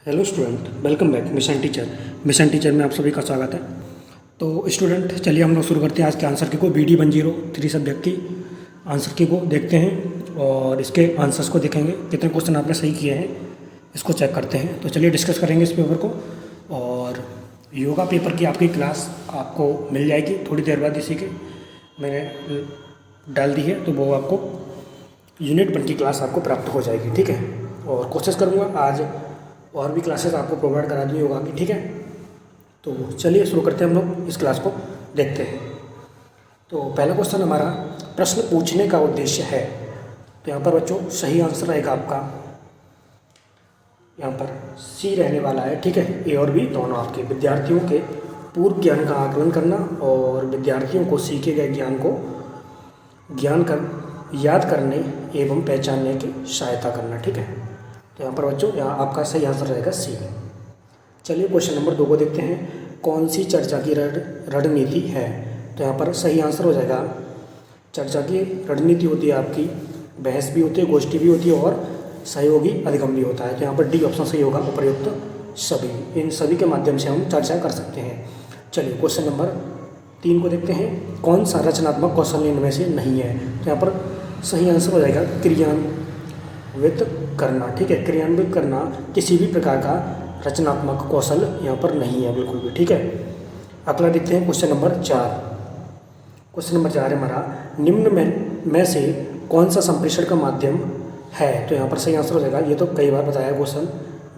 Hello student, welcome back mission teacher में आप सभी का स्वागत है। तो स्टूडेंट, चलिए हम लोग शुरू करते हैं आज के आंसर की को BD 103 सब्जेक्ट की आंसर की को देखते हैं और इसके आंसर्स को देखेंगे कितने क्वेश्चन आपने सही किए हैं इसको चेक करते हैं। तो चलिए डिस्कस करेंगे इस पेपर को। और योगा पेपर की आपकी क्लास आपको मिल जाएगी थोड़ी देर बाद। इसी के मैंने डाल दी है तो वो आपको यूनिट 1 की क्लास आपको प्राप्त हो जाएगी, ठीक है। और कोशिश करूँगा आज और भी क्लासेस आपको प्रोवाइड करा दूँ योगा की, ठीक है। तो चलिए शुरू करते हैं, हम लोग इस क्लास को देखते हैं। तो पहला क्वेश्चन हमारा प्रश्न पूछने का उद्देश्य है। तो यहाँ पर बच्चों सही आंसर रहेगा आपका यहाँ पर सी रहने वाला है, ठीक है। ए और बी दोनों आपके विद्यार्थियों के पूर्व ज्ञान का आकलन करना और विद्यार्थियों को सीखे गए ज्ञान को याद करने एवं पहचानने की सहायता करना, ठीक है। तो यहाँ पर बच्चों यहाँ आपका सही आंसर रहेगा सी। चलिए क्वेश्चन नंबर 2 को देखते हैं। कौन सी चर्चा की रणनीति है? तो यहाँ पर सही आंसर हो जाएगा, चर्चा की रणनीति होती है आपकी बहस भी होती है, गोष्ठी भी होती है और सहयोगी अधिगम भी होता है। तो यहाँ पर डी ऑप्शन सही होगा, उपर्युक्त सभी। इन सभी के माध्यम से हम चर्चा कर सकते हैं। चलिए क्वेश्चन नंबर 3 को देखते हैं। कौन सा रचनात्मक कौशल इनमें से नहीं है? तो यहाँ पर सही आंसर हो जाएगा क्रियान्वित करना, ठीक है। क्रियान्वित करना किसी भी प्रकार का रचनात्मक कौशल यहाँ पर नहीं है बिल्कुल भी, ठीक है। अगला देखते हैं क्वेश्चन नंबर 4। क्वेश्चन नंबर 4 है हमारा, निम्न में से कौन सा संप्रेषण का माध्यम है? तो यहाँ पर सही आंसर हो जाएगा, ये तो कई बार बताया क्वेश्चन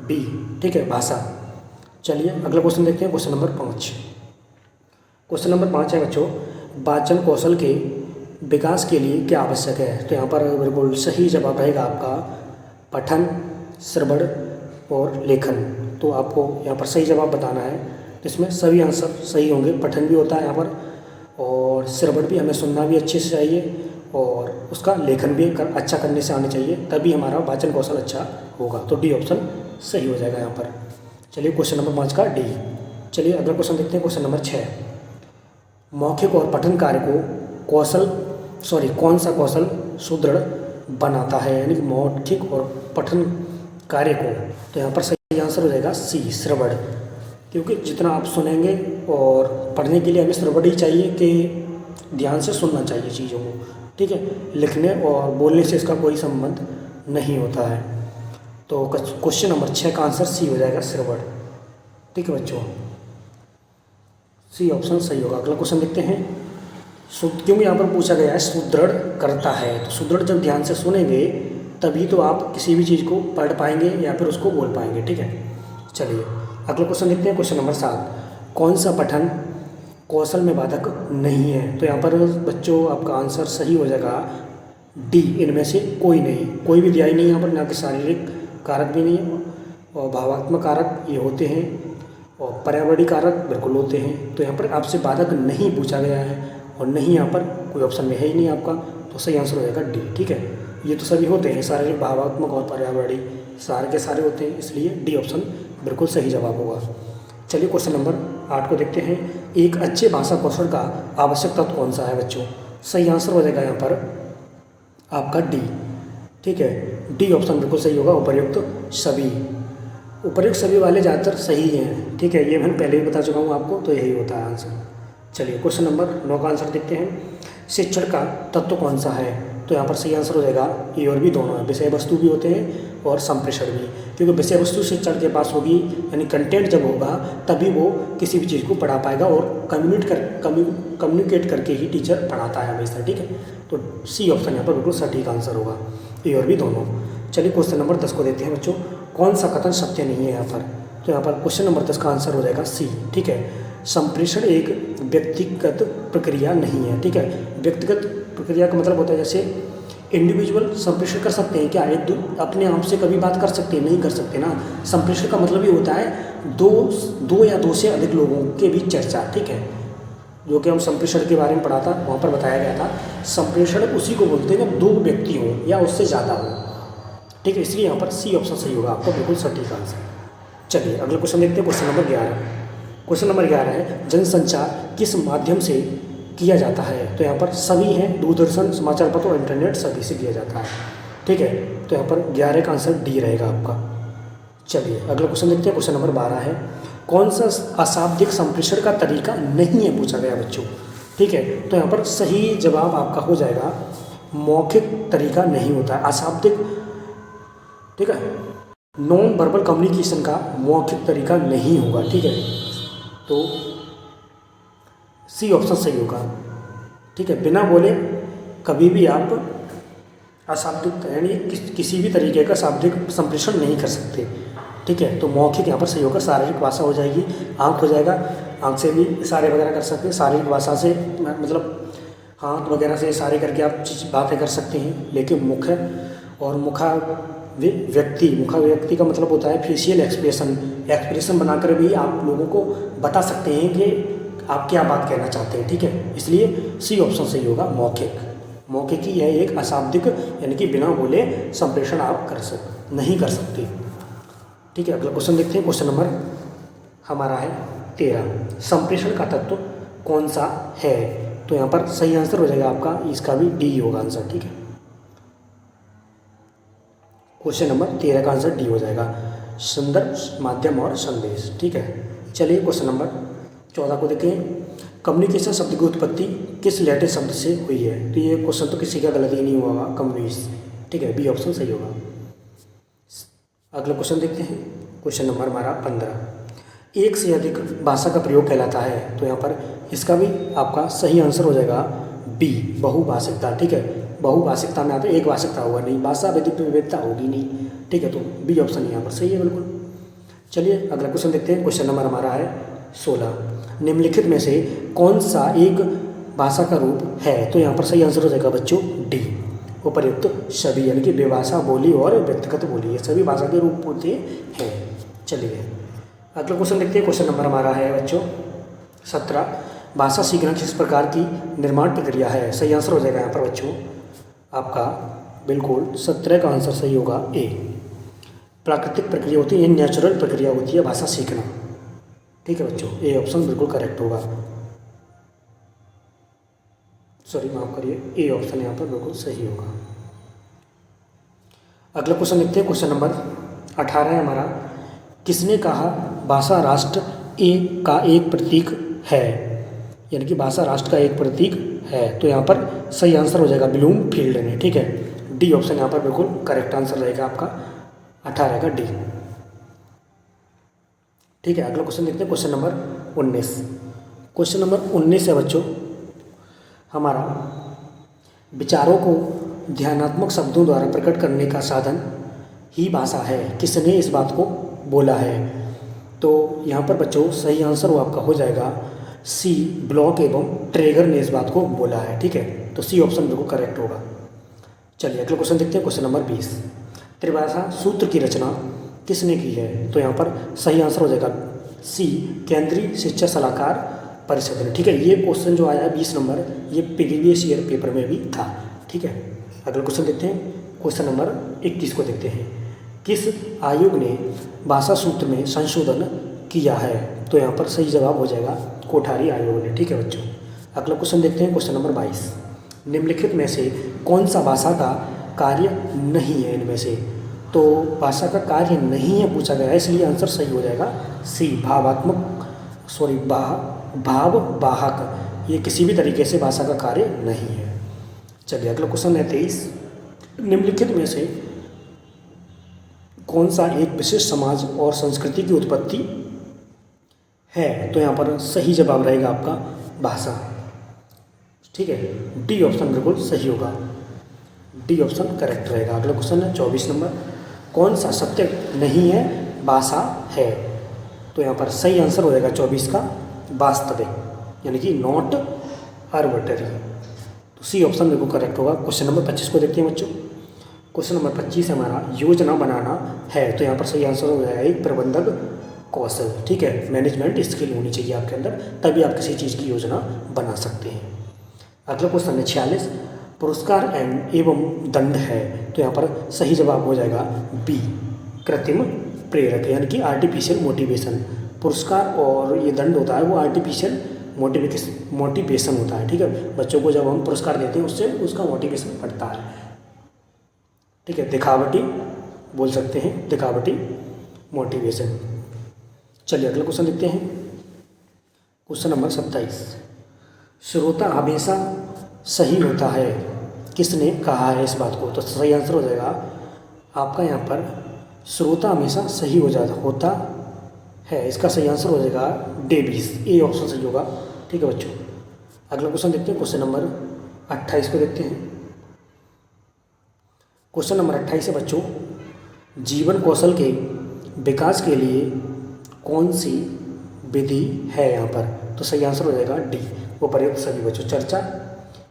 बी, ठीक है, भाषा। चलिए अगला क्वेश्चन देखते हैं, क्वेश्चन नंबर 5। क्वेश्चन नंबर 5 है बच्चों, वाचन कौशल के विकास के लिए क्या आवश्यक है? तो यहाँ पर बिल्कुल सही जवाब रहेगा आपका पठन, श्रवण और लेखन। तो आपको यहाँ पर सही जवाब बताना है। तो इसमें सभी आंसर सही होंगे। पठन भी होता है यहाँ पर और श्रवण भी, हमें सुनना भी अच्छे से चाहिए और उसका लेखन भी अच्छा करने से आना चाहिए, तभी हमारा वाचन कौशल अच्छा होगा। तो डी ऑप्शन सही हो जाएगा यहाँ पर। चलिए क्वेश्चन नंबर 5 का डी। चलिए अगला क्वेश्चन देखते हैं, क्वेश्चन नंबर 6। मौखिक और पठन कार्य को कौन सा कौशल सुदृढ़ बनाता है? यानी कि मौखिक और पठन कार्य को। तो यहाँ पर सही आंसर हो जाएगा सी, श्रवण। क्योंकि जितना आप सुनेंगे और पढ़ने के लिए हमें श्रवण ही चाहिए कि ध्यान से सुनना चाहिए चीज़ों को, ठीक है। लिखने और बोलने से इसका कोई संबंध नहीं होता है। तो क्वेश्चन नंबर 6 का आंसर सी हो जाएगा, श्रवण, ठीक है बच्चों। सी ऑप्शन सही होगा। अगला क्वेश्चन देखते हैं, क्योंकि यहाँ पर पूछा गया है सुदृढ़ करता है। तो सुदृढ़ जब ध्यान से सुनेंगे तभी तो आप किसी भी चीज़ को पढ़ पाएंगे या फिर उसको बोल पाएंगे, ठीक है। चलिए अगला क्वेश्चन देखते हैं, क्वेश्चन नंबर 7। कौन सा पठन कौशल में बाधक नहीं है? तो यहाँ पर बच्चों आपका आंसर सही हो जाएगा डी, इनमें से कोई नहीं। कोई भी दिया ही नहीं यहाँ पर, ना कि शारीरिक कारक भी नहीं है और भावात्मक कारक ये होते हैं और पर्यावरणीय कारक बिल्कुल होते हैं। तो यहाँ पर आपसे बाधक नहीं पूछा गया है और नहीं यहाँ पर कोई ऑप्शन में है ही नहीं आपका। तो सही आंसर हो जाएगा डी, ठीक है। ये तो सभी होते हैं, शारीरिक, भावात्मक और पर्यावरणीय, सारे के सारे होते हैं, इसलिए डी ऑप्शन बिल्कुल सही जवाब होगा। चलिए क्वेश्चन नंबर 8 को देखते हैं। एक अच्छे भाषा कौशल का आवश्यक तत्व कौन सा है बच्चों? सही आंसर हो जाएगा यहाँ पर आपका डी, ठीक है। डी ऑप्शन बिल्कुल सही होगा, उपर्युक्त सभी। उपर्युक्त सभी वाले ज़्यादातर सही हैं, ठीक है। ये मैंने पहले भी बता चुका हूँ आपको, तो यही होता है आंसर। चलिए क्वेश्चन नंबर 9 का आंसर देखते हैं। शिक्षण का तत्व कौन सा है? तो यहाँ पर सही आंसर हो जाएगा ए और बी दोनों है। विषय वस्तु भी होते हैं और संप्रेषण भी, क्योंकि विषय वस्तु शिक्षण के पास होगी, यानी कंटेंट जब होगा तभी वो किसी भी चीज़ को पढ़ा पाएगा और कम्युनिकेट करके ही टीचर पढ़ाता है हमेशा, ठीक है। तो सी ऑप्शन यहाँ पर बिल्कुल सटीक आंसर होगा, ए और बी दोनों। चलिए क्वेश्चन नंबर 10 को देखते हैं बच्चों। कौन सा कथन सत्य नहीं है यहाँ पर? तो यहाँ पर क्वेश्चन नंबर 10 का आंसर हो जाएगा सी, ठीक है। संप्रेषण एक व्यक्तिगत प्रक्रिया नहीं है, ठीक है। व्यक्तिगत प्रक्रिया का मतलब होता है जैसे इंडिविजुअल संप्रेषण कर सकते हैं क्या? अपने आप से कभी बात कर सकते हैं? नहीं कर सकते ना। संप्रेषण का मतलब ये होता है दो या दो से अधिक लोगों के बीच चर्चा, ठीक है। जो कि हम संप्रेषण के बारे में पढ़ा था, वहाँ पर बताया गया था। संप्रेषण उसी को बोलते हैं जब 2 व्यक्ति हों या उससे ज़्यादा हो, ठीक है। इसलिए यहाँ पर सी ऑप्शन सही होगा आपका, बिल्कुल सटीक आंसर। चलिए अगला क्वेश्चन देखते हैं, क्वेश्चन नंबर 11। क्वेश्चन नंबर 11 है, जनसंचार किस माध्यम से किया जाता है? तो यहाँ पर सभी हैं, दूरदर्शन, समाचार पत्र और इंटरनेट, सभी से किया जाता है, ठीक है। तो यहाँ पर 11 का आंसर डी रहेगा आपका। चलिए अगला क्वेश्चन देखते हैं। क्वेश्चन नंबर 12 है, कौन सा अशाब्दिक संप्रेषण का तरीका नहीं है पूछा गया बच्चों। ठीक है, तो यहाँ पर सही जवाब आपका हो जाएगा मौखिक तरीका नहीं होता है, अशाब्दिक। ठीक है, नॉन वर्बल कम्युनिकेशन का मौखिक तरीका नहीं होगा। ठीक है, तो सी ऑप्शन सही होगा। ठीक है, बिना बोले कभी भी आप अशाब्दिक यानी किसी भी तरीके का शाब्दिक संप्रेषण नहीं कर सकते। ठीक है, तो मौखिक यहाँ पर सही होगा। शारीरिक भाषा हो जाएगी, आँख हो जाएगा, आँख से भी इशारे वगैरह कर सकते हैं। शारीरिक भाषा से मतलब हाथ वगैरह से इशारे करके आप बातें कर सकते हैं। लेकिन मुख और मुखा व्यक्ति का मतलब होता है फेशियल एक्सप्रेशन बनाकर भी आप लोगों को बता सकते हैं कि आप क्या बात कहना चाहते हैं। ठीक है, इसलिए सी ऑप्शन सही होगा मौखिक ही है एक अशाब्दिक यानी कि बिना बोले संप्रेषण आप नहीं कर सकते। ठीक है, अगला क्वेश्चन देखते हैं। क्वेश्चन नंबर हमारा है 13, संप्रेषण का तत्व कौन सा है। तो यहाँ पर सही आंसर हो जाएगा आपका, इसका भी डी होगा आंसर। ठीक है, क्वेश्चन नंबर 13 का आंसर डी हो जाएगा, संदर्भ माध्यम और संदेश। ठीक है, चलिए क्वेश्चन नंबर 14 को देखें। कम्युनिकेशन शब्द की उत्पत्ति किस लैटिन शब्द से हुई है। तो ये क्वेश्चन तो किसी का गलत ही नहीं होगा, कम्युनिस्ट। ठीक है, बी ऑप्शन सही होगा। अगला क्वेश्चन देखते हैं। क्वेश्चन नंबर हमारा 15, एक से अधिक भाषा का प्रयोग कहलाता है। तो यहाँ पर इसका भी आपका सही आंसर हो जाएगा बी, बहुभाषिकता। ठीक है, बहुभाषिकता में आता है, एक भाषिकता होगा नहीं, भाषा विविधता होगी नहीं। ठीक है, तो बी ऑप्शन यहाँ पर सही है बिल्कुल। चलिए अगला क्वेश्चन देखते हैं। क्वेश्चन नंबर हमारा है 16, निम्नलिखित में से कौन सा एक भाषा का रूप है। तो यहाँ पर सही आंसर हो जाएगा बच्चों डी, उपर्युक्त सभी यानी कि बेभाषा बोली और व्यक्तिगत बोली, ये सभी भाषा के रूप होते हैं। चलिए अगला क्वेश्चन देखते हैं। क्वेश्चन नंबर हमारा है बच्चों 17, भाषा सीखना किस प्रकार की निर्माण प्रक्रिया है। सही आंसर हो जाएगा यहाँ पर बच्चों आपका बिल्कुल 17 का आंसर सही होगा ए, प्राकृतिक प्रक्रिया होती है, नेचुरल प्रक्रिया होती है भाषा सीखना। ठीक है बच्चों, ए ऑप्शन बिल्कुल करेक्ट होगा। सॉरी माफ करिए, ए ऑप्शन यहाँ पर बिल्कुल सही होगा। अगला क्वेश्चन देखते हैं। क्वेश्चन नंबर 18 है हमारा, किसने कहा भाषा राष्ट्र का एक प्रतीक है। यानी कि भाषा राष्ट्र का एक प्रतीक है। तो यहाँ पर सही आंसर हो जाएगा ब्लूमफील्ड ने। ठीक है, डी ऑप्शन यहाँ पर बिल्कुल करेक्ट आंसर रहेगा आपका 18 का डी। ठीक है, अगला क्वेश्चन देखते हैं। क्वेश्चन नंबर 19, क्वेश्चन नंबर 19 है बच्चों हमारा, विचारों को ध्यानात्मक शब्दों द्वारा प्रकट करने का साधन ही भाषा है, किसने इस बात को बोला है। तो यहाँ पर बच्चों सही आंसर वो आपका हो जाएगा सी, ब्लॉक एवं ट्रेगर ने इस बात को बोला है। ठीक है, तो सी ऑप्शन बिल्कुल करेक्ट होगा। चलिए अगला क्वेश्चन देखते हैं। क्वेश्चन नंबर 20, त्रिभाषा सूत्र की रचना किसने की है। तो यहाँ पर सही आंसर हो जाएगा सी, केंद्रीय शिक्षा सलाहकार परिषद ने। ठीक है, ये क्वेश्चन जो आया है 20 नंबर, ये प्रीवियस ईयर पेपर में भी था। ठीक है, अगला क्वेश्चन देखते हैं। क्वेश्चन नंबर 21 को देखते हैं, किस आयोग ने भाषा सूत्र में संशोधन किया है। तो यहाँ पर सही जवाब हो जाएगा कोठारी आयोग ने। ठीक है बच्चों, अगला क्वेश्चन देखते हैं। क्वेश्चन नंबर 22, निम्नलिखित में से कौन सा भाषा का कार्य नहीं है इनमें से। तो भाषा का कार्य नहीं है पूछा गया है, इसलिए आंसर सही हो जाएगा सी, भाववाहक, ये किसी भी तरीके से भाषा का कार्य नहीं है। चलिए अगला क्वेश्चन है 23, निम्नलिखित में से कौन सा एक विशेष समाज और संस्कृति की उत्पत्ति है। तो यहाँ पर सही जवाब रहेगा आपका भाषा। ठीक है, डी ऑप्शन बिल्कुल सही होगा, डी ऑप्शन करेक्ट रहेगा। अगला क्वेश्चन है 24 नंबर, कौन सा सत्य नहीं है भाषा है। तो यहाँ पर सही आंसर हो जाएगा 24 का वास्तविक, यानी कि नॉट आर्बिट्ररी। तो सी ऑप्शन बिल्कुल करेक्ट होगा। क्वेश्चन नंबर 25 को देखते हैं बच्चों। क्वेश्चन नंबर 25 हमारा योजना बनाना है। तो यहाँ पर सही आंसर हो जाएगा एक प्रबंधक कौशल। ठीक है, मैनेजमेंट स्किल होनी चाहिए आपके अंदर, तभी आप किसी चीज़ की योजना बना सकते हैं। अगला क्वेश्चन है 46, पुरस्कार एवं दंड है। तो यहाँ पर सही जवाब हो जाएगा बी, कृत्रिम प्रेरक, यानी कि आर्टिफिशियल मोटिवेशन। पुरस्कार और ये दंड होता है वो आर्टिफिशियल मोटिवेशन होता है। ठीक है, बच्चों को जब हम पुरस्कार देते हैं उससे उसका मोटिवेशन बढ़ता है। ठीक है, दिखावटी बोल सकते हैं, दिखावटी मोटिवेशन। चलिए अगला क्वेश्चन देखते हैं। Question number 27। श्रोता हमेशा सही होता है, किसने कहा है इस बात को? तो सही आंसर हो जाएगा आपका यहाँ पर श्रोता हमेशा सही होता है, इसका सही आंसर हो जाएगा डेविस। ए ऑप्शन सही होगा। ठीक है बच्चों, अगला क्वेश्चन देखते हैं। क्वेश्चन नंबर 28 को देखते हैं। क्वेश्चन नंबर 28 है बच्चों, जीवन कौशल के विकास के लिए कौन सी विधि है यहाँ पर? तो सही आंसर हो जाएगा डी, उपर्युक्त सभी बच्चों। चर्चा,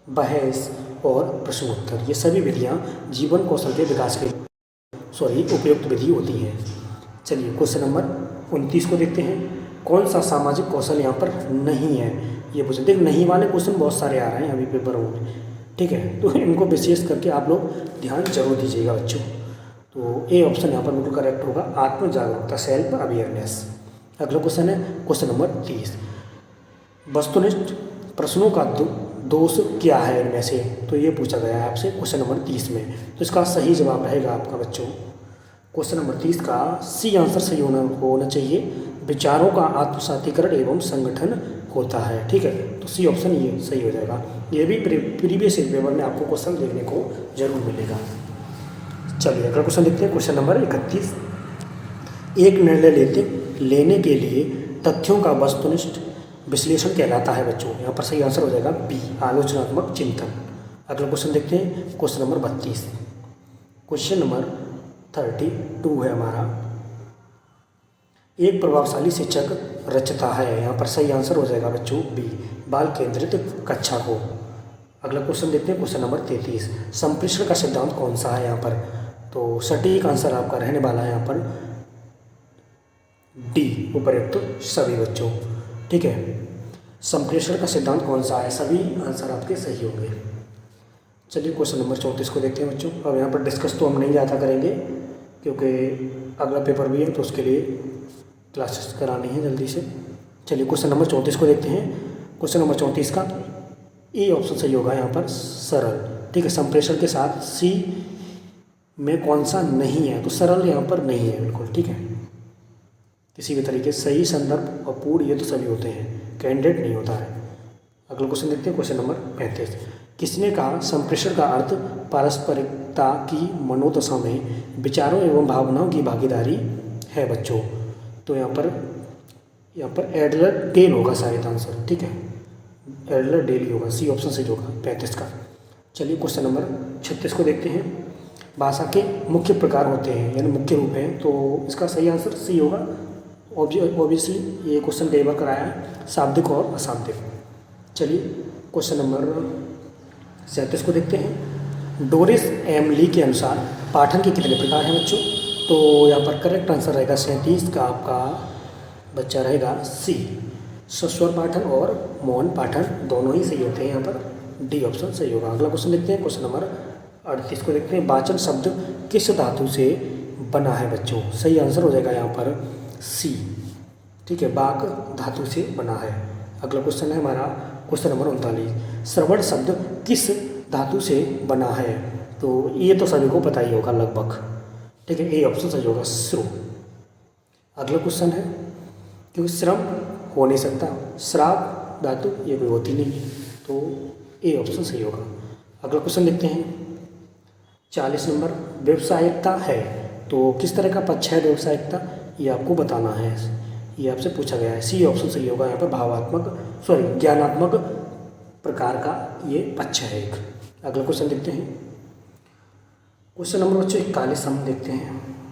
बहस और प्रश्नोत्तर, ये सभी विधियाँ जीवन कौशल के विकास के उपयुक्त विधि होती हैं। चलिए क्वेश्चन नंबर 29 को देखते हैं। कौन सा सामाजिक कौशल यहाँ पर नहीं है, ये पूछे। देख, नहीं वाले क्वेश्चन बहुत सारे आ रहे हैं अभी पेपरों में, ठीक है, तो इनको विशेष करके आप लोग ध्यान जरूर दीजिएगा बच्चों। तो ए ऑप्शन यहाँ पर बिल्कुल करेक्ट होगा, आत्म जागरूकता, सेल्फ अवेयरनेस। अगला क्वेश्चन है क्वेश्चन नंबर 30। वस्तुनिष्ठ प्रश्नों का दोष क्या है इनमें से? तो ये पूछा गया है आपसे क्वेश्चन नंबर 30 में। तो इसका सही जवाब रहेगा आपका बच्चों क्वेश्चन नंबर 30 का सी आंसर सही होना चाहिए। विचारों का आत्मसातीकरण एवं संगठन होता है। ठीक है, तो सी ऑप्शन ये सही हो जाएगा। ये भी प्रीवियस पेपर में आपको क्वेश्चन देखने को जरूर मिलेगा। चलिए अगला क्वेश्चन देखते हैं। Question number 31। एक निर्णय लेने के लिए तथ्यों का वस्तुनिष्ठ विश्लेषण कहलाता है बच्चों। यहाँ पर सही आंसर हो जाएगा बी, आलोचनात्मक चिंतन। अगला क्वेश्चन देखते हैं। Question number 32। क्वेश्चन नंबर 32 है हमारा, एक प्रभावशाली शिक्षक रचता है। यहाँ पर सही आंसर हो जाएगा बच्चों बी, बाल केंद्रित कक्षा को। अगला क्वेश्चन देखते हैं। Question number 33। संप्रेषण का सिद्धांत कौन सा है यहाँ पर? तो सटीक आंसर आपका रहने वाला है यहाँ पर डी, उपर्युक्त सभी बच्चों। ठीक है, संप्रेषण का सिद्धांत कौन सा है? सभी आंसर आपके सही होंगे। चलिए क्वेश्चन नंबर 34 को देखते हैं बच्चों। अब यहाँ पर डिस्कस तो हम नहीं ज़्यादा करेंगे क्योंकि अगला पेपर भी है, तो उसके लिए क्लासेस करानी है जल्दी से। चलिए क्वेश्चन नंबर 34 को देखते हैं। क्वेश्चन नंबर 34 का ए ऑप्शन सही होगा यहाँ पर सरल। ठीक है, संप्रेषण के साथ सी में कौन सा नहीं है? तो सरल यहाँ पर नहीं है बिल्कुल। ठीक है, किसी भी तरीके सही, संदर्भ और पूर्ण, ये तो सभी होते हैं, कैंडिडेट नहीं होता है। अगला क्वेश्चन देखते हैं। Question number 35। किसने कहा संप्रेषण का अर्थ पारस्परिकता की मनोदशा में विचारों एवं भावनाओं की भागीदारी है बच्चों? तो यहाँ पर एडलर डेल होगा शायद आंसर। ठीक है, एडलर डेल ही होगा, सी ऑप्शन सही होगा 35 का। चलिए क्वेश्चन नंबर 36 को देखते हैं। भाषा के मुख्य प्रकार होते हैं, यानी मुख्य रूप हैं, तो इसका सही आंसर सी होगा। ऑब्वियसली ये क्वेश्चन कई बार कराया है, शाब्दिक और अशाब्दिक। चलिए क्वेश्चन नंबर 37 को देखते हैं। डोरिस एम ली के अनुसार पाठन के कितने प्रकार हैं बच्चों? तो यहाँ पर करेक्ट आंसर रहेगा 37 का आपका बच्चा रहेगा सी, सस्वर पाठन और मौन पाठन दोनों ही सही होते हैं। यहाँ पर डी ऑप्शन सही होगा। अगला क्वेश्चन देखते हैं। क्वेश्चन नंबर 38 को देखते हैं। वाचन शब्द किस धातु से बना है बच्चों? सही आंसर हो जाएगा यहाँ पर सी। ठीक है, वाक धातु से बना है। अगला क्वेश्चन है हमारा क्वेश्चन नंबर 39। श्रवण शब्द किस धातु से बना है? तो ये तो सभी को पता ही होगा लगभग। ठीक है, ए ऑप्शन सही होगा श्रु। अगला क्वेश्चन है, क्योंकि श्रम हो नहीं सकता, श्राव धातु ये कोई होती नहीं है, तो ए ऑप्शन सही होगा। अगला क्वेश्चन देखते हैं। 40 नंबर। व्यावसायिकता है, तो किस तरह का पक्ष है व्यावसायिकता? ये आपको बताना है, ये आपसे पूछा गया है। सी ऑप्शन सही होगा यहाँ पर ज्ञानात्मक प्रकार का ये पक्ष है एक। अगला क्वेश्चन देखते हैं। क्वेश्चन नंबर 41 हम देखते हैं।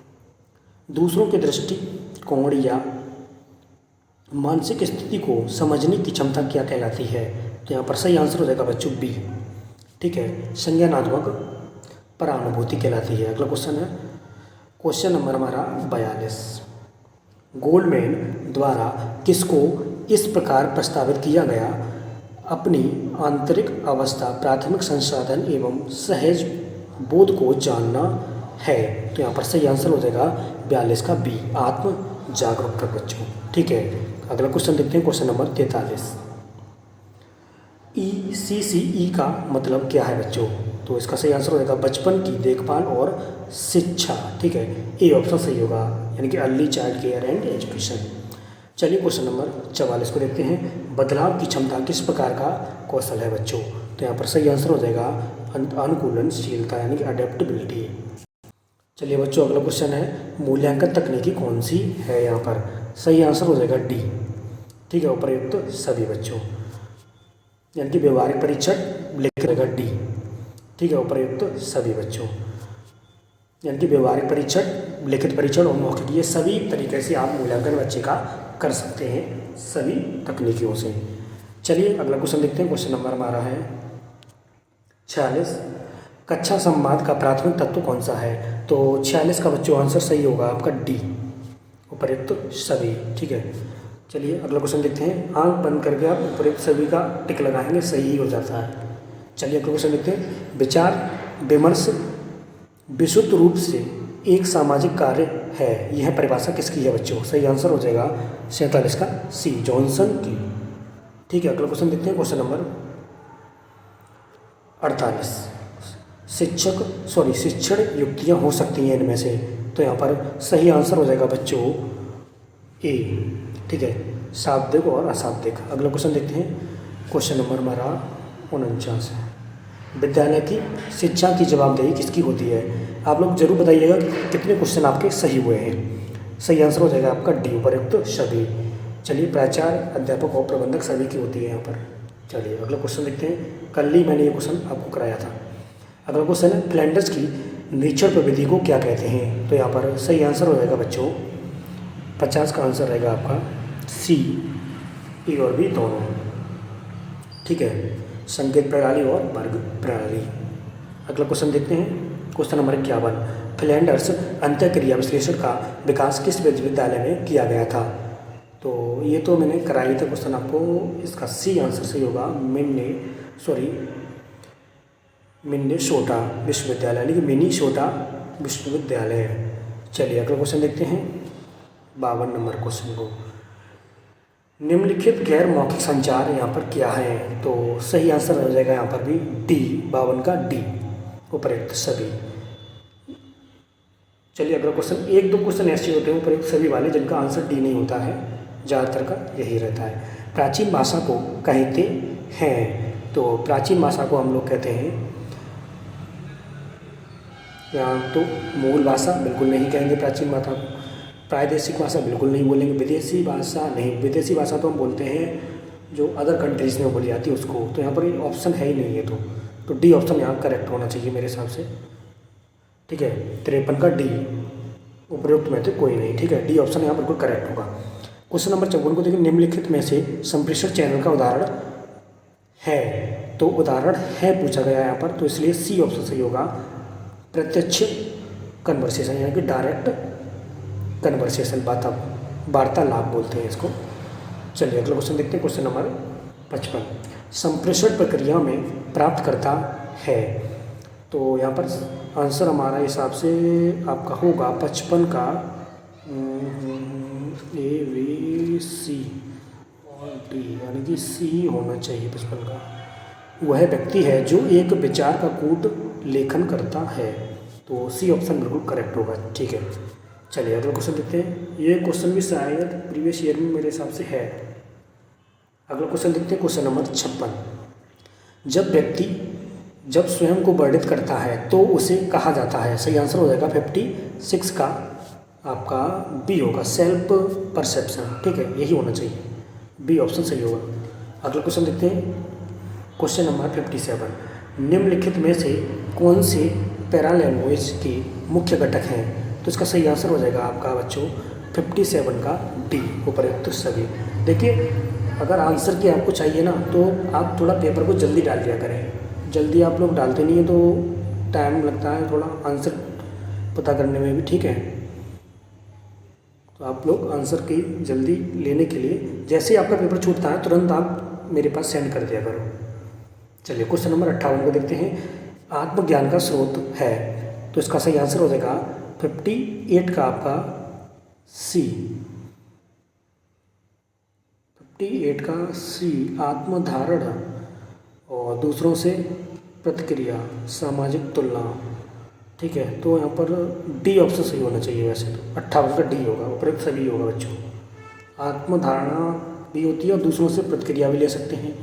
दूसरों के दृष्टिकोण या मानसिक स्थिति को समझने की क्षमता क्या कहलाती है? तो यहाँ पर सही आंसर हो जाएगा बच्चों बी। ठीक है, संज्ञानात्मक परानुभूति कहलाती है। अगला क्वेश्चन है क्वेश्चन नंबर हमारा 42। गोल्डमैन द्वारा किसको इस प्रकार प्रस्तावित किया गया, अपनी आंतरिक अवस्था, प्राथमिक संसाधन एवं सहज बोध को जानना है? तो यहाँ पर सही आंसर हो जाएगा 42 का बी, आत्म जागरूकता बच्चों। ठीक है, अगला क्वेश्चन देखते हैं। Question number 43। ECCE का मतलब क्या है बच्चों? तो इसका सही आंसर हो जाएगा बचपन की देखभाल और शिक्षा। ठीक है, ए ऑप्शन सही होगा, यानी कि early child care and education. चलिए क्वेश्चन नंबर 44 को देखते हैं। बदलाव की क्षमता किस प्रकार का कौशल है बच्चों? तो यहाँ पर सही आंसर हो जाएगा अनुकूलनशीलता, यानी कि अडेप्टेबिलिटी। चलिए बच्चों, अगला क्वेश्चन है मूल्यांकन तकनीकी कौन सी है? यहाँ पर सही आंसर हो जाएगा डी। ठीक है, उपयुक्त सभी बच्चों, यानी कि व्यवहारिक परीक्षण लिख रहेगा डी। ठीक है, उपयुक्त सभी बच्चों, यानी कि व्यवहारिक परीक्षण, लिखित परीक्षण और मौखिक, ये सभी तरीके से आप मूल्यांकन बच्चे का कर सकते हैं सभी तकनीकियों से। चलिए अगला क्वेश्चन देखते हैं। क्वेश्चन नंबर हमारा है 46। कक्षा संवाद का प्राथमिक तत्व कौन सा है? तो 46 का बच्चों आंसर सही होगा आपका डी, उपयुक्त सभी। ठीक है, चलिए अगला क्वेश्चन देखते हैं। आंख बंद करके आप उपयुक्त सभी का टिक लगाएंगे, सही हो जाता है। चलिए अगला क्वेश्चन देखते हैं। विचार विमर्श विशुद्ध रूप से एक सामाजिक कार्य है, यह परिभाषा किसकी है बच्चों? सही आंसर हो जाएगा 47 का सी, जॉनसन की। ठीक है, अगला क्वेश्चन देखते हैं। Question number 48। शिक्षण युक्तियाँ हो सकती हैं इनमें से, तो यहाँ पर सही आंसर हो जाएगा बच्चों ए। ठीक है, शाब्दिक और अशाब्दिक। अगला क्वेश्चन देखते हैं। क्वेश्चन नंबर हमारा 49 है। विद्यालय की शिक्षा की जवाबदेही किसकी होती है? आप लोग जरूर बताइएगा कि कितने क्वेश्चन आपके सही हुए हैं। सही आंसर हो जाएगा आपका डी, उपयुक्त सभी। चलिए प्राचार्य, अध्यापक और प्रबंधक सभी की होती है यहाँ पर। चलिए अगला क्वेश्चन देखते हैं। कल ही मैंने ये क्वेश्चन आपको कराया था। अगला क्वेश्चन है फ्लैंडर्स की निरीक्षण प्रविधि को क्या कहते हैं? तो यहाँ पर सही आंसर हो जाएगा बच्चों 50 का आंसर रहेगा आपका सी, ई और बी दोनों। ठीक है, संकेत प्रणाली और वर्ग प्रणाली। अगला क्वेश्चन देखते हैं। Question number 51। फ्लैंडर्स अंतःक्रिया विश्लेषण का विकास किस विश्वविद्यालय में किया गया था? तो ये तो मैंने कराई था क्वेश्चन आपको, इसका सी आंसर सही होगा मिनेसोटा विश्वविद्यालय, यानी कि मिनीसोटा विश्वविद्यालय। चलिए अगला क्वेश्चन देखते हैं, 52 नंबर क्वेश्चन को। निम्नलिखित गैर मौखिक संचार यहाँ पर क्या है? तो सही आंसर हो जाएगा यहाँ पर भी डी, 52 का डी, उपयुक्त सभी। चलिए अगला क्वेश्चन। एक दो क्वेश्चन ऐसे होते हैं उपयुक्त सभी वाले जिनका आंसर डी नहीं होता है, ज़्यादातर का यही रहता है। प्राचीन भाषा को कहते हैं, तो प्राचीन भाषा को हम लोग कहते हैं, यहाँ तो मूल भाषा बिल्कुल नहीं कहेंगे प्राचीन भाषा को, प्रादेशिक भाषा बिल्कुल नहीं बोलेंगे, विदेशी भाषा नहीं, विदेशी भाषा तो हम बोलते हैं जो अदर कंट्रीज़ में बोली जाती है उसको। तो यहाँ पर ये ऑप्शन है ही नहीं है, तो डी ऑप्शन यहाँ करेक्ट होना चाहिए मेरे हिसाब से। ठीक है, 53 का डी, उपयुक्त में तो कोई नहीं। ठीक है, डी ऑप्शन यहाँ बिल्कुल करेक्ट होगा। क्वेश्चन नंबर 54 को देखिए। निम्नलिखित में से संप्रेषण चैनल का उदाहरण है, तो उदाहरण है पूछा गया यहाँ पर, तो इसलिए सी ऑप्शन सही होगा, प्रत्यक्ष कन्वर्सेशन, यानी कि डायरेक्ट कन्वर्सेशन, वार्तालाप बोलते हैं इसको। चलिए अगला क्वेश्चन देखते हैं। Question number 55। संप्रेषण प्रक्रिया में प्राप्त करता है, तो यहाँ पर आंसर हमारा हिसाब से आपका होगा 55 का ए बी सी और डी, यानी कि सी होना चाहिए 55 का। वह व्यक्ति है जो एक विचार का कूट लेखन करता है, तो सी ऑप्शन बिल्कुल करेक्ट होगा। ठीक है, चलिए अगला क्वेश्चन देखते हैं। ये क्वेश्चन भी शायद प्रीवियस ईयर में मेरे हिसाब से है। अगला क्वेश्चन देखते हैं। Question number 56। जब व्यक्ति जब स्वयं को वर्णित करता है तो उसे कहा जाता है? सही आंसर हो जाएगा 56 का आपका बी होगा, सेल्फ परसेप्शन। ठीक है, यही होना चाहिए, बी ऑप्शन सही होगा। अगला क्वेश्चन देखते हैं। Question number 57। निम्नलिखित में से कौन से पैरा लैंग्वेज के मुख्य घटक हैं? तो इसका सही आंसर हो जाएगा आपका बच्चों 57 का डी, उपयुक्त सभी। देखिए अगर आंसर की आपको चाहिए ना, तो आप थोड़ा पेपर को जल्दी डाल दिया करें। जल्दी आप लोग डालते नहीं हैं तो टाइम लगता है थोड़ा आंसर पता करने में भी। ठीक है, तो आप लोग आंसर की जल्दी लेने के लिए जैसे ही आपका पेपर छूटता है तुरंत आप मेरे पास सेंड कर दिया करो। चलिए क्वेश्चन नंबर 58 को देखते हैं। आत्मज्ञान का स्रोत है, तो इसका सही आंसर हो जाएगा 58 का आपका सी, 58 का सी, आत्मधारण और दूसरों से प्रतिक्रिया, सामाजिक तुलना, ठीक है। तो यहाँ पर डी ऑप्शन सही होना चाहिए, वैसे तो 58 का डी होगा, उपरोक्त सभी होगा बच्चों। आत्मधारणा भी होती है और दूसरों से प्रतिक्रिया भी ले सकते हैं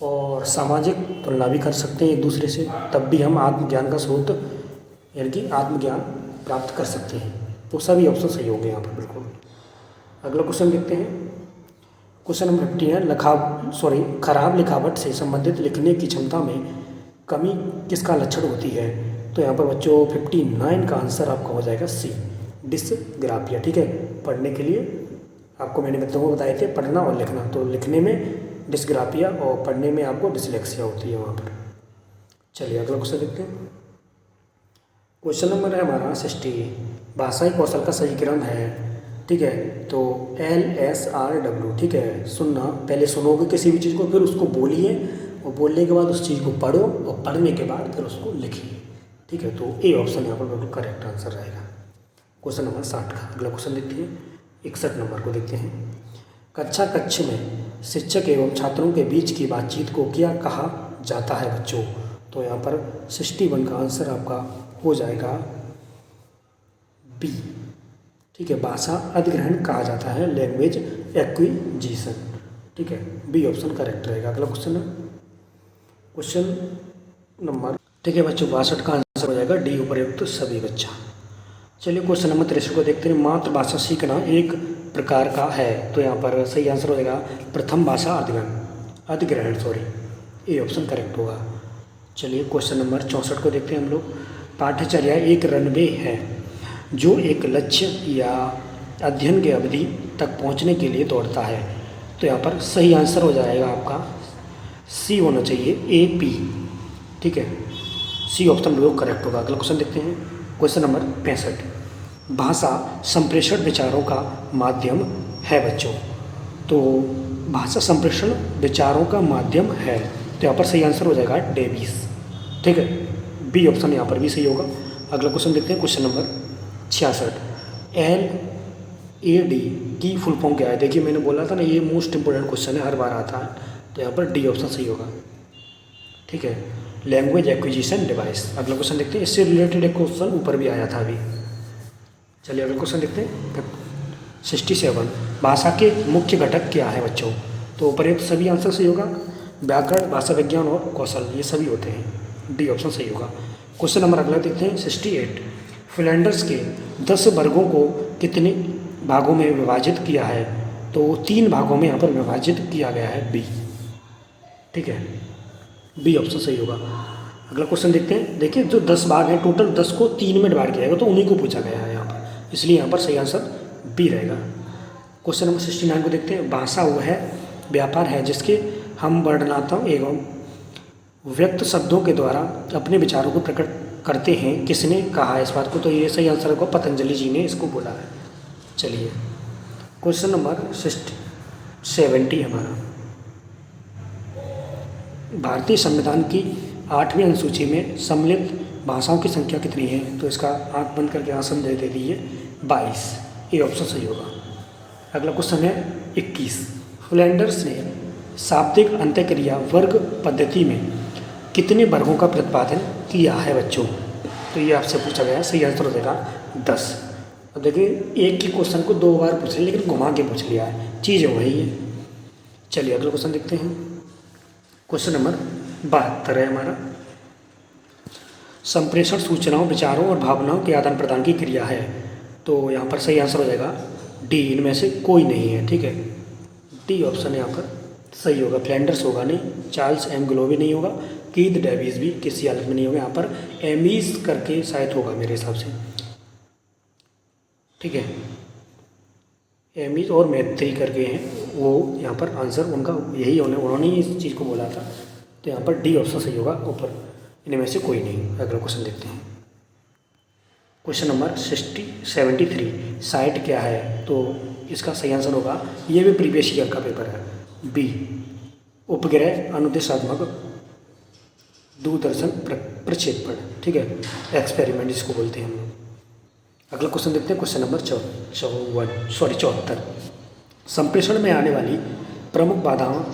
और सामाजिक तुलना भी कर सकते हैं एक दूसरे से, तब भी हम आत्मज्ञान का स्रोत यानी कि आत्मज्ञान प्राप्त कर सकते हैं। तो सभी ऑप्शन सही होंगे यहाँ पर बिल्कुल। अगला क्वेश्चन देखते हैं। क्वेश्चन नंबर 50 है खराब लिखावट से संबंधित लिखने की क्षमता में कमी किसका लक्षण होती है। तो यहाँ पर बच्चों 59 का आंसर आपका हो जाएगा सी, डिसग्राफिया, ठीक है। पढ़ने के लिए आपको मैंने दोनों बताए थे, पढ़ना और लिखना। तो लिखने में डिसग्राफिया और पढ़ने में आपको डिसलेक्सिया होती है वहाँ पर। चलिए अगला क्वेश्चन देखते हैं। क्वेश्चन नंबर है हमारा 60, भाषाई कौशल का सही क्रम है, ठीक है। तो LSRW, ठीक है। सुनना, पहले सुनोगे किसी भी चीज़ को, फिर उसको बोलिए और बोलने के बाद उस चीज़ को पढ़ो और पढ़ने के बाद फिर उसको लिखिए, ठीक है। तो ए ऑप्शन यहाँ पर बिल्कुल करेक्ट आंसर रहेगा क्वेश्चन नंबर 60 का। अगला क्वेश्चन देखते हैं, 61 नंबर को देखते हैं। कक्षा में शिक्षक एवं छात्रों के बीच की बातचीत को क्या कहा जाता है बच्चों। तो यहाँ पर 61 का आंसर आपका हो जाएगा बी, ठीक है। भाषा अधिग्रहण कहा जाता है, लैंग्वेज एक्विजिशन, ठीक है। बी ऑप्शन करेक्ट रहेगा। अगला क्वेश्चन है क्वेश्चन नंबर, ठीक है बच्चों, 62 का आंसर हो जाएगा डी, उपर्युक्त सभी बच्चा। चलिए क्वेश्चन नंबर 63 को देखते हैं। मातृभाषा सीखना एक प्रकार का है। तो यहाँ पर सही आंसर हो जाएगा प्रथम भाषा अधिग्रहण, ए ऑप्शन करेक्ट होगा। चलिए क्वेश्चन नंबर 64 को देखते हैं हम लोग। पाठ्यचर्या एक रनवे है जो एक लक्ष्य या अध्ययन की अवधि तक पहुँचने के लिए दौड़ता है। तो यहाँ पर सही आंसर हो जाएगा आपका सी होना चाहिए, AP, ठीक है। सी ऑप्शन बिल्कुल करेक्ट होगा। अगला क्वेश्चन देखते हैं। क्वेश्चन नंबर 65, भाषा संप्रेषण विचारों का माध्यम है बच्चों। तो भाषा संप्रेषण विचारों का माध्यम है, तो यहाँ पर सही आंसर हो जाएगा डेविस, ठीक है। बी ऑप्शन यहाँ पर भी सही होगा। अगला क्वेश्चन देखते हैं। क्वेश्चन नंबर 66, LAD की फुल फॉर्म क्या है। देखिए मैंने बोला था ना, ये मोस्ट इंपोर्टेंट क्वेश्चन है, हर बार आता है। तो यहाँ पर डी ऑप्शन सही होगा, ठीक है। Language acquisition device. अगला क्वेश्चन देखते हैं, इससे रिलेटेड एक क्वेश्चन ऊपर भी आया था अभी। चलिए अगला क्वेश्चन देखते हैं। 67, भाषा के मुख्य घटक क्या है बच्चों। तो उपर्युक्त सभी आंसर सही होगा। व्याकरण, भाषा विज्ञान और कौशल, ये सभी होते हैं। डी ऑप्शन सही होगा। क्वेश्चन नंबर अगला देखते हैं। 68, फ्लैंडर्स के 10 वर्गों को कितने भागों में विभाजित किया है। तो 3 भागों में यहाँ पर विभाजित किया गया है, बी, ठीक है। बी ऑप्शन सही होगा। अगला क्वेश्चन देखते हैं। देखिए जो 10 भाग हैं, टोटल 10 को 3 में डिवाइड किया गया, तो उन्हीं को पूछा गया है यहाँ पर, इसलिए यहाँ पर सही आंसर बी रहेगा। क्वेश्चन नंबर 69 को देखते हैं। भाषा वह व्यापार है जिसके हम वर्णनात्मक एवं व्यक्त शब्दों के द्वारा अपने विचारों को प्रकट करते हैं। किसने कहा है इस बात को। तो ये सही आंसर होगा, पतंजलि जी ने इसको बोला है। चलिए क्वेश्चन नंबर 70 हमारा, भारतीय संविधान की 8वीं अनुसूची में सम्मिलित भाषाओं की संख्या कितनी है। तो इसका आंख बंद करके आंसर दे दीजिए, 22, ये ऑप्शन सही होगा। अगला क्वेश्चन है 21, फ्लैंडर्स ने शाब्दिक अंत्यक्रिया वर्ग पद्धति में कितने वर्गों का प्रतिपादन किया है बच्चों। तो ये आपसे पूछा गया है, सही आंसर हो जाएगा 10। अब देखिए एक ही क्वेश्चन को 2 बार पूछ लिया, लेकिन घुमा के पूछ लिया है, चीज़ वही है। चलिए अगला क्वेश्चन देखते हैं। क्वेश्चन नंबर 72 है हमारा, संप्रेषण सूचनाओं, विचारों और भावनाओं के आदान प्रदान की क्रिया है। तो यहाँ पर सही आंसर हो जाएगा डी, इनमें से कोई नहीं है, ठीक है। डी ऑप्शन यहाँ पर सही होगा। फ्लैंडर्स होगा नहीं, चार्ल्स एंग्लो भी नहीं होगा, कीथ डेविस भी किसी हालत में नहीं होगा। यहाँ पर एमीज करके शायद होगा मेरे हिसाब से, ठीक है। एमीज और मैत्री करके हैं वो, यहाँ पर आंसर उनका यही होने, उन्होंने ही इस चीज़ को बोला था। तो यहाँ पर डी ऑप्शन सही होगा, ऊपर इनमें से कोई नहीं। अगला क्वेश्चन देखते हैं। क्वेश्चन नंबर 73, साइट क्या है। तो इसका सही आंसर होगा, ये भी प्रीवियस ईयर का पेपर है, बी, उपग्रह अनुदेशात्मक दूरदर्शन प्रक्षेपण, ठीक है, एक्सपेरिमेंट जिसको बोलते हैं हम लोग। अगला क्वेश्चन देखते हैं। क्वेश्चन नंबर 74, संप्रेषण में आने वाली प्रमुख बाधाएं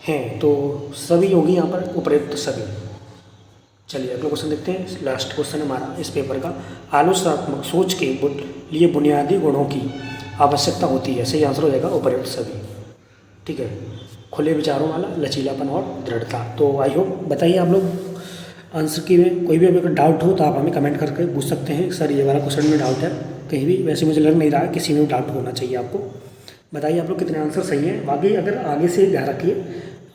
हैं। तो सभी होगी यहाँ पर, उपयुक्त सभी, चलिए अगला क्वेश्चन देखते हैं। लास्ट क्वेश्चन है हमारा इस पेपर का। आलोचनात्मक सोच के लिए बुनियादी गुणों की आवश्यकता होती है। सही आंसर हो जाएगा उपर्युक्त सभी। ठीक है, खुले विचारों वाला, लचीलापन और दृढ़ता। तो आई होप बताइए आप लोग आंसर की में कोई भी अगर डाउट हो तो आप हमें कमेंट करके पूछ सकते हैं, सर ये वाला क्वेश्चन में डाउट है कहीं भी। वैसे मुझे लग नहीं रहा है किसी में डाउट होना चाहिए आपको। बताइए आप लोग कितने आंसर सही हैं। बाकी अगर आगे से ध्यान रखिए,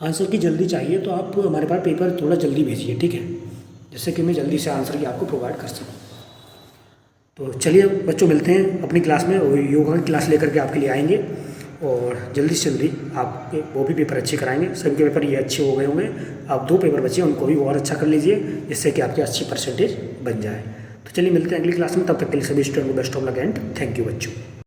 आंसर की जल्दी चाहिए तो आप हमारे पास पेपर थोड़ा जल्दी भेजिए, ठीक है, जिससे कि मैं जल्दी से आंसर की आपको प्रोवाइड कर सकूँ। तो चलिए बच्चों, मिलते हैं अपनी क्लास में, योगा की क्लास लेकर के आपके लिए आएंगे और जल्दी से जल्दी आप वो भी पेपर अच्छे कराएंगे। सभी के पेपर ये अच्छे हो गए होंगे, आप 2 पेपर बचे उनको भी और अच्छा कर लीजिए, जिससे कि आपकी अच्छी परसेंटेज बन जाए। तो चलिए मिलते हैं अगली क्लास में, तब तक के लिए सभी स्टूडेंट को best of luck and thank you बच्चों।